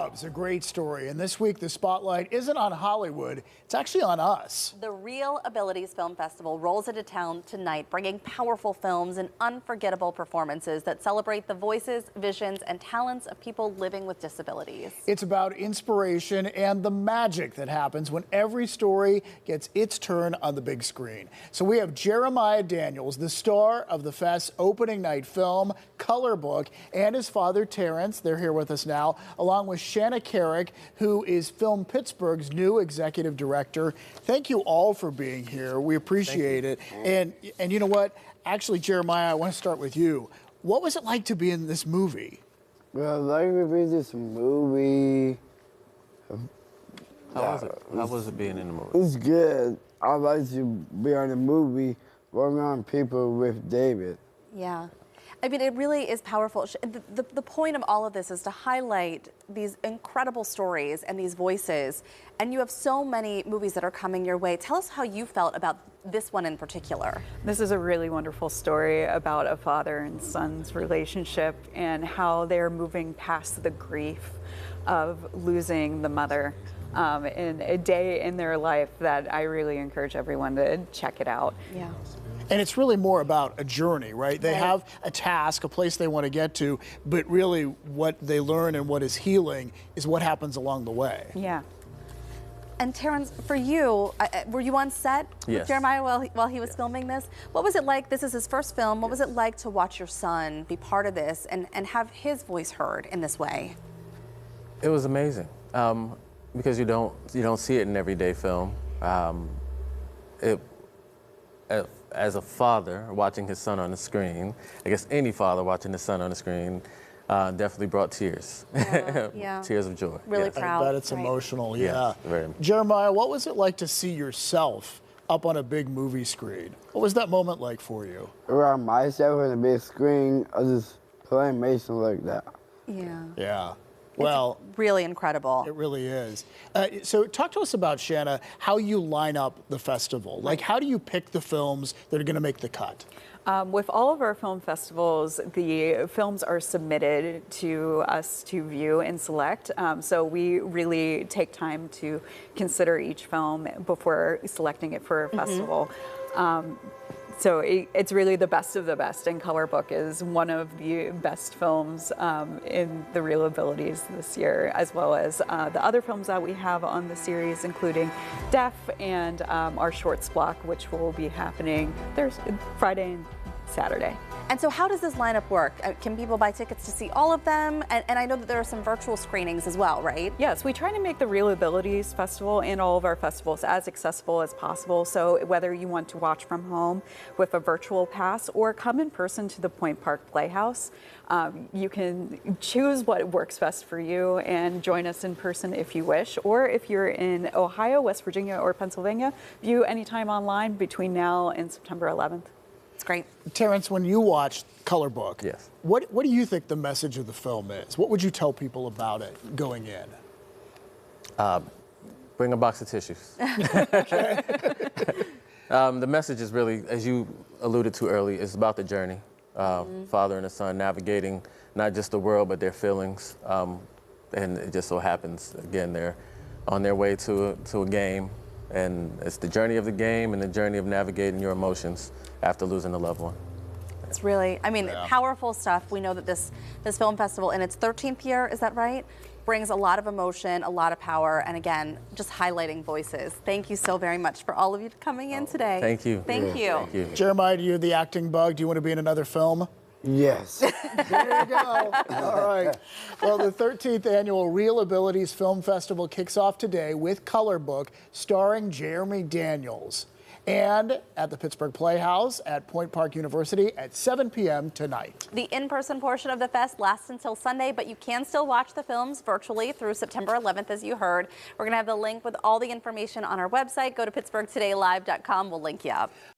Jobs, a great story. And this week, the spotlight isn't on Hollywood, it's actually on us. The ReelAbilities Film Festival rolls into town tonight, bringing powerful films and unforgettable performances that celebrate the voices, visions, and talents of people living with disabilities. It's about inspiration and the magic that happens when every story gets its turn on the big screen. So we have Jeremiah Daniels, the star of the Fest's opening night film, Color Book, and his father, Terrence. They're here with us now, along with Shanna Carrick, who is Film Pittsburgh's new executive director. Thank you all for being here. We appreciate it. And you know what? Actually, Jeremiah, I want to start with you. What was it like to be in this movie? Well, like to be in this movie. How was it being in the movie? It's good. I like to be on the movie, working on people with David. Yeah. I mean, it really is powerful. The point of all of this is to highlight these incredible stories and these voices. And you have so many movies that are coming your way. Tell us how you felt about this one in particular. This is a really wonderful story about a father and son's relationship and how they're moving past the grief of losing the mother. In a day in their life that I really encourage everyone to check it out. Yeah. And it's really more about a journey, right? They have a task, a place they want to get to, but really what they learn and what is healing is what happens along the way. Yeah. And Terrence, for you, were you on set with Jeremiah while he was filming this? What was it like? This is his first film. What was it like to watch your son be part of this and have his voice heard in this way? It was amazing. Because you don't see it in everyday film. As a father watching his son on the screen, I guess any father watching his son on the screen definitely brought tears. Yeah. Tears of joy. Really proud. I bet it's emotional, yeah. Very. Jeremiah, what was it like to see yourself up on a big movie screen? What was that moment like for you? Around myself on the big screen, I was just playing Mason like that. Yeah. Yeah. Well, it's really incredible. It really is. So talk to us about, Shanna, how you line up the festival. Like, how do you pick the films that are going to make the cut? With all of our film festivals, the films are submitted to us to view and select. So we really take time to consider each film before selecting it for a festival. So it's really the best of the best, and Color Book is one of the best films in the ReelAbilities this year, as well as the other films that we have on the series, including Deaf and our Shorts block, which will be happening Thursday, Friday and Saturday. And so how does this lineup work? Can people buy tickets to see all of them? And I know that there are some virtual screenings as well, right? Yes, we try to make the ReelAbilities Festival and all of our festivals as accessible as possible. So whether you want to watch from home with a virtual pass or come in person to the Point Park Playhouse, you can choose what works best for you and join us in person if you wish. Or if you're in Ohio, West Virginia, or Pennsylvania, view anytime online between now and September 11th. It's great. Terrence, when you watched Color Book, yes, what do you think the message of the film is? What would you tell people about it going in? Bring a box of tissues. The message is really, as you alluded to earlier, it's about the journey. Father and a son navigating not just the world, but their feelings. And it just so happens, again, they're on their way to a game. And it's the journey of the game and the journey of navigating your emotions after losing a loved one. It's really, I mean, powerful stuff. We know that this film festival in its 13th year, is that right? Brings a lot of emotion, a lot of power, and again, just highlighting voices. Thank you so very much for all of you coming in today. Thank you. Thank you. Thank you. Jeremiah, do you have the acting bug? Do you want to be in another film? Yes. There you go. All right. Well, the 13th annual ReelAbilities Film Festival kicks off today with Color Book, starring Jeremy Daniels, and at the Pittsburgh Playhouse at Point Park University at 7 p.m. tonight. The in-person portion of the fest lasts until Sunday, but you can still watch the films virtually through September 11th, as you heard. We're going to have the link with all the information on our website. Go to PittsburghTodayLive.com. We'll link you up.